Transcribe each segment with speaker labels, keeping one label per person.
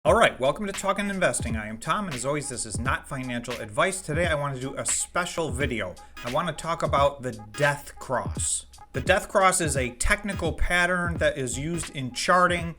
Speaker 1: All right, welcome to Talking Investing. I am Tom, and as always, this is not financial advice. Today, I want to do a special video. I want to talk about the death cross. The death cross is a technical pattern that is used in charting,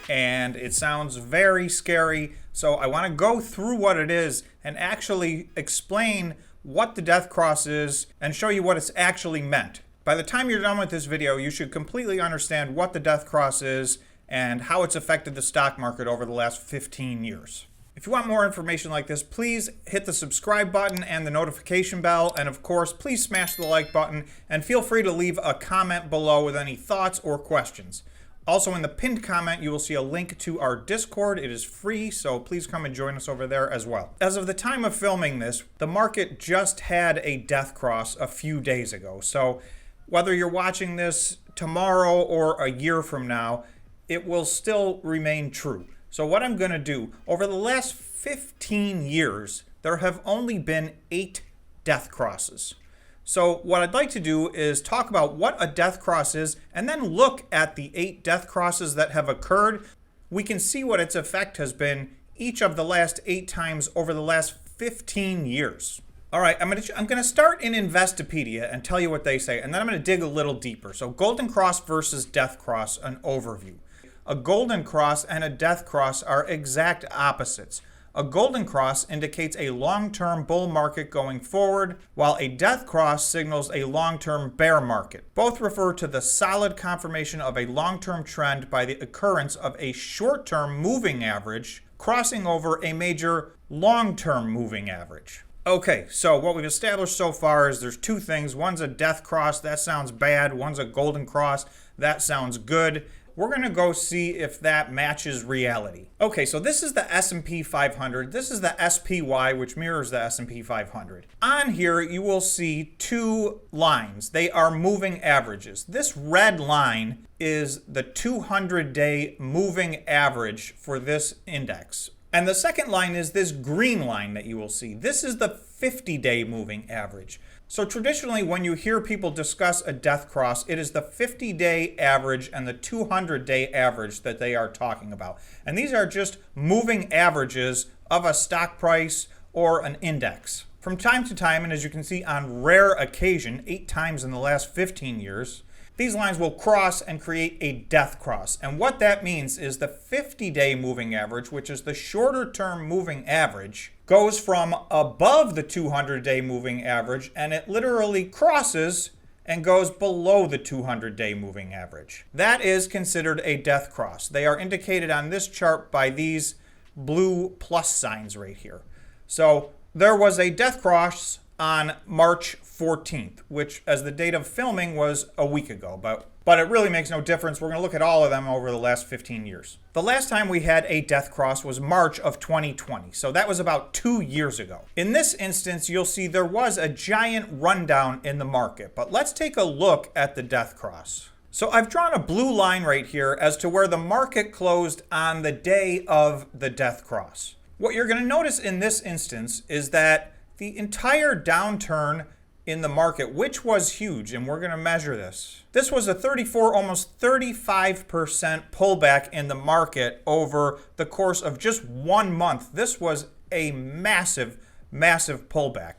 Speaker 1: and it sounds very scary. So I want to go through what it is and actually explain what the death cross is and show you what it's actually meant. By the time you're done with this video, you should completely understand what the death cross is and how it's affected the stock market over the last 15 years. If you want more information like this, please hit the subscribe button and the notification bell. And of course, please smash the like button and feel free to leave a comment below with any thoughts or questions. Also, in the pinned comment, you will see a link to our Discord. It is free, so please come and join us over there as well. As of the time of filming this, the market just had a death cross a few days ago. So whether you're watching this tomorrow or a year from now, it will still remain true. So what I'm going to do, over the last 15 years, there have only been 8 death crosses. So what I'd like to do is talk about what a death cross is and then look at the 8 death crosses that have occurred. We can see what its effect has been each of the last 8 times over the last 15 years. All right, I'm going to start in Investopedia and tell you what they say, and then I'm going to dig a little deeper. So Golden Cross versus Death Cross, an overview. A golden cross and a death cross are exact opposites. A golden cross indicates a long-term bull market going forward, while a death cross signals a long-term bear market. Both refer to the solid confirmation of a long-term trend by the occurrence of a short-term moving average crossing over a major long-term moving average. Okay, so what we've established so far is there's 2 things. One's a death cross, that sounds bad. One's a golden cross, that sounds good. We're going to go see if that matches reality. Okay, so this is the S&P 500. This is the SPY, which mirrors the S&P 500. On here, you will see 2 lines. They are moving averages. This red line is the 200-day moving average for this index. And the second line is this green line that you will see. This is the 50-day moving average. So traditionally, when you hear people discuss a death cross, it is the 50-day average and the 200-day average that they are talking about. And these are just moving averages of a stock price or an index. From time to time, and as you can see on rare occasion, 8 times in the last 15 years, these lines will cross and create a death cross. And what that means is the 50-day moving average, which is the shorter term moving average, goes from above the 200-day moving average, and it literally crosses and goes below the 200-day moving average. That is considered a death cross. They are indicated on this chart by these blue plus signs right here. So there was a death cross on March 14th, which as the date of filming was a week ago, but it really makes no difference. We're going to look at all of them over the last 15 years. The last time we had a death cross was March of 2020, so that was about 2 years ago. In this instance, you'll see there was a giant rundown in the market, but let's take a look at the death cross. So I've drawn a blue line right here as to where the market closed on the day of the death cross. What you're going to notice in this instance is that the entire downturn in the market, which was huge, and we're going to measure this. This was a 34, almost 35% pullback in the market over the course of just 1 month. This was a massive, massive pullback.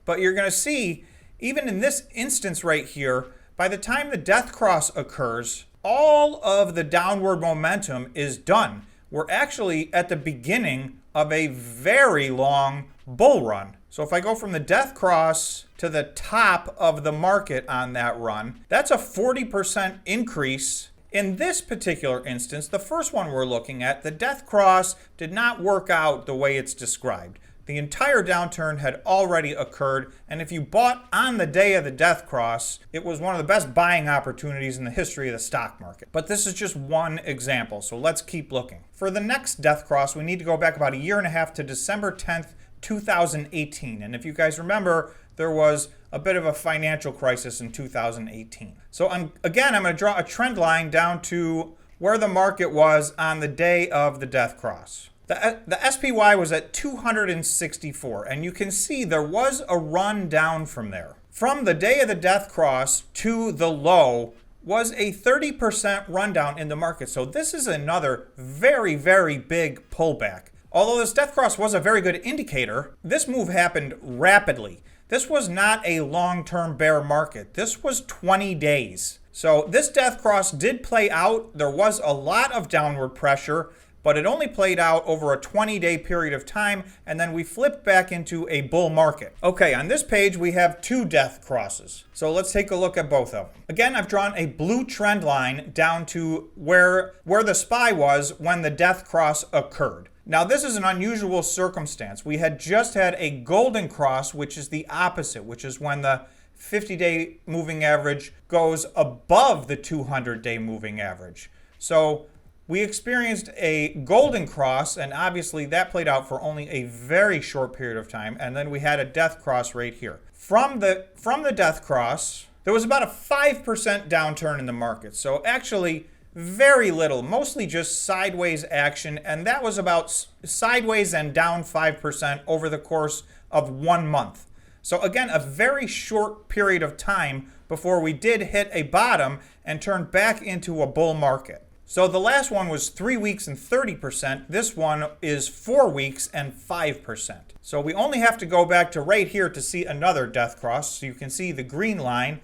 Speaker 1: But you're going to see, even in this instance right here, by the time the death cross occurs, all of the downward momentum is done. We're actually at the beginning of a very long bull run. So if I go from the death cross to the top of the market on that run, that's a 40% increase. In this particular instance, the first one we're looking at, the death cross did not work out the way it's described. The entire downturn had already occurred, and if you bought on the day of the death cross, it was one of the best buying opportunities in the history of the stock market. But this is just one example, so let's keep looking. For the next death cross, we need to go back about 1.5 years to December 10th, 2018. And if you guys remember, there was a bit of a financial crisis in 2018. So I'm going to draw a trend line down to where the market was on the day of the death cross. The SPY was at 264, and you can see there was a run down from there. From the day of the death cross to the low was a 30% rundown in the market. So this is another very, very big pullback. Although this death cross was a very good indicator, this move happened rapidly. This was not a long-term bear market. This was 20 days. So this death cross did play out. There was a lot of downward pressure, but it only played out over a 20-day period of time, and then we flipped back into a bull market. Okay, on this page, we have two death crosses. So let's take a look at both of them. Again, I've drawn a blue trend line down to where the SPY was when the death cross occurred. Now, this is an unusual circumstance. We had just had a golden cross, which is the opposite, which is when the 50-day moving average goes above the 200-day moving average. So we experienced a golden cross, and obviously that played out for only a very short period of time, and then we had a death cross right here. From the death cross, there was about a 5% downturn in the market. So actually, very little, mostly just sideways action, and that was about sideways and down 5% over the course of 1 month. So again, a very short period of time before we did hit a bottom and turn back into a bull market. So the last one was 3 weeks and 30%. This one is 4 weeks and 5%. So we only have to go back to right here to see another death cross. So you can see the green line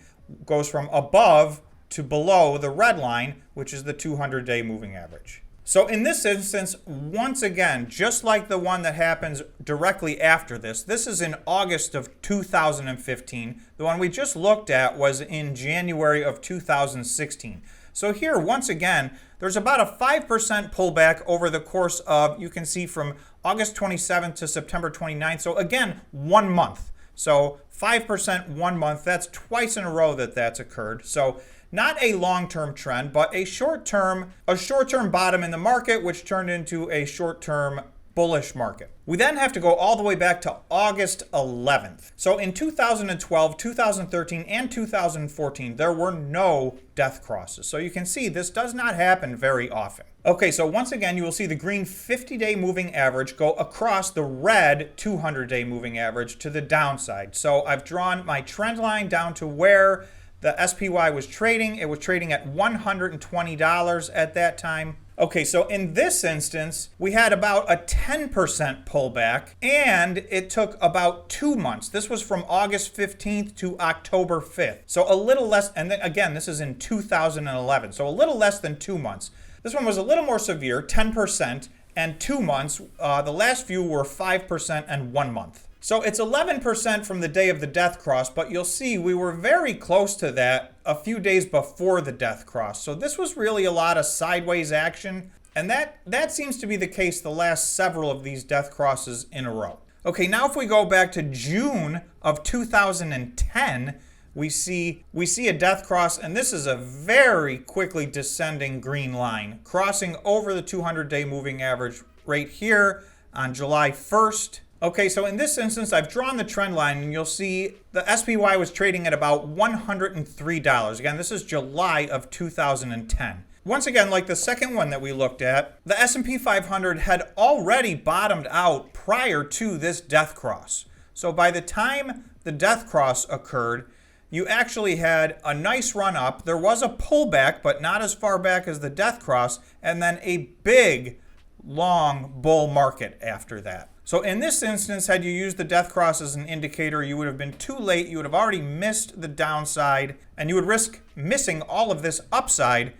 Speaker 1: goes from above to below the red line, which is the 200-day moving average. So in this instance, once again, just like the one that happens directly after this, this is in August of 2015. The one we just looked at was in January of 2016. So here, once again, there's about a 5% pullback over the course of, you can see from August 27th to September 29th. So again, 1 month. So 5% 1 month, that's twice in a row that's occurred. So not a long-term trend, but a short-term bottom in the market, which turned into a short-term bullish market. We then have to go all the way back to August 11th. So in 2012, 2013, and 2014, there were no death crosses. So you can see this does not happen very often. Okay, so once again, you will see the green 50-day moving average go across the red 200-day moving average to the downside. So I've drawn my trend line down to where the SPY was trading. It was trading at $120 at that time. Okay, so in this instance, we had about a 10% pullback, and it took about 2 months. This was from August 15th to October 5th. So a little less, and then again, this is in 2011, so a little less than 2 months. This one was a little more severe, 10% and 2 months. The last few were 5% and 1 month. So it's 11% from the day of the death cross, but you'll see we were very close to that a few days before the death cross. So this was really a lot of sideways action, and that seems to be the case the last several of these death crosses in a row. Okay, now if we go back to June of 2010, we see a death cross, and this is a very quickly descending green line, crossing over the 200-day moving average right here on July 1st. Okay, so in this instance, I've drawn the trend line, and you'll see the SPY was trading at about $103. Again, this is July of 2010. Once again, like the second one that we looked at, the S&P 500 had already bottomed out prior to this death cross. So by the time the death cross occurred, you actually had a nice run up. There was a pullback, but not as far back as the death cross, and then a big, long bull market after that. So in this instance, had you used the death cross as an indicator, you would have been too late. You would have already missed the downside, and you would risk missing all of this upside,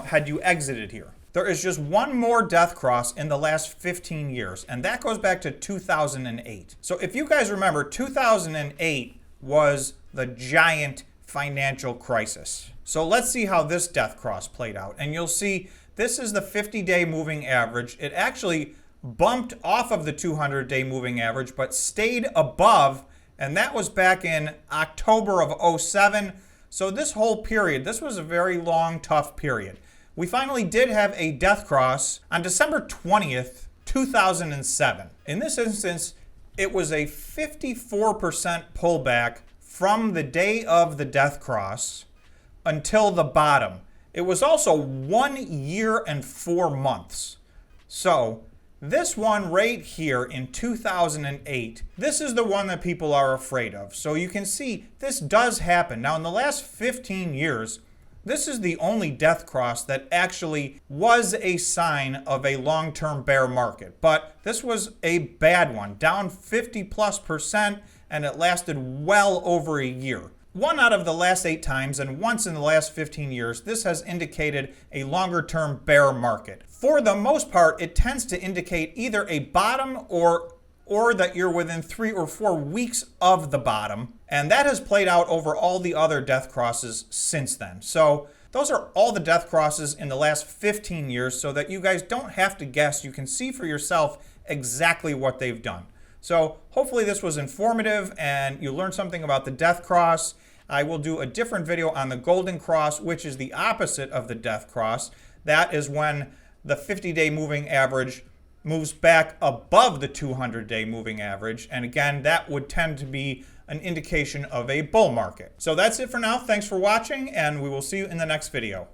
Speaker 1: had you exited here. There is just one more death cross in the last 15 years, and that goes back to 2008. So if you guys remember, 2008 was the giant financial crisis. So let's see how this death cross played out. And you'll see this is the 50-day moving average. It actually bumped off of the 200-day moving average, but stayed above, and that was back in October of 07. So this whole period, this was a very long, tough period. We finally did have a death cross on December 20th, 2007. In this instance, it was a 54% pullback from the day of the death cross until the bottom. It was also 1 year and 4 months. So this one right here in 2008, this is the one that people are afraid of. So you can see this does happen. Now in the last 15 years, This is the only death cross that actually was a sign of a long-term bear market. But this was a bad one, down 50+%, and it lasted well over a year. 1 out of the last 8 times and once in the last 15 years, this has indicated a longer-term bear market. For the most part, it tends to indicate either a bottom or that you're within 3 or 4 weeks of the bottom. And that has played out over all the other death crosses since then. So those are all the death crosses in the last 15 years so that you guys don't have to guess. You can see for yourself exactly what they've done. So hopefully this was informative and you learned something about the death cross. I will do a different video on the golden cross, which is the opposite of the death cross. That is when the 50-day moving average moves back above the 200-day moving average. And again, that would tend to be an indication of a bull market. So that's it for now. Thanks for watching, and we will see you in the next video.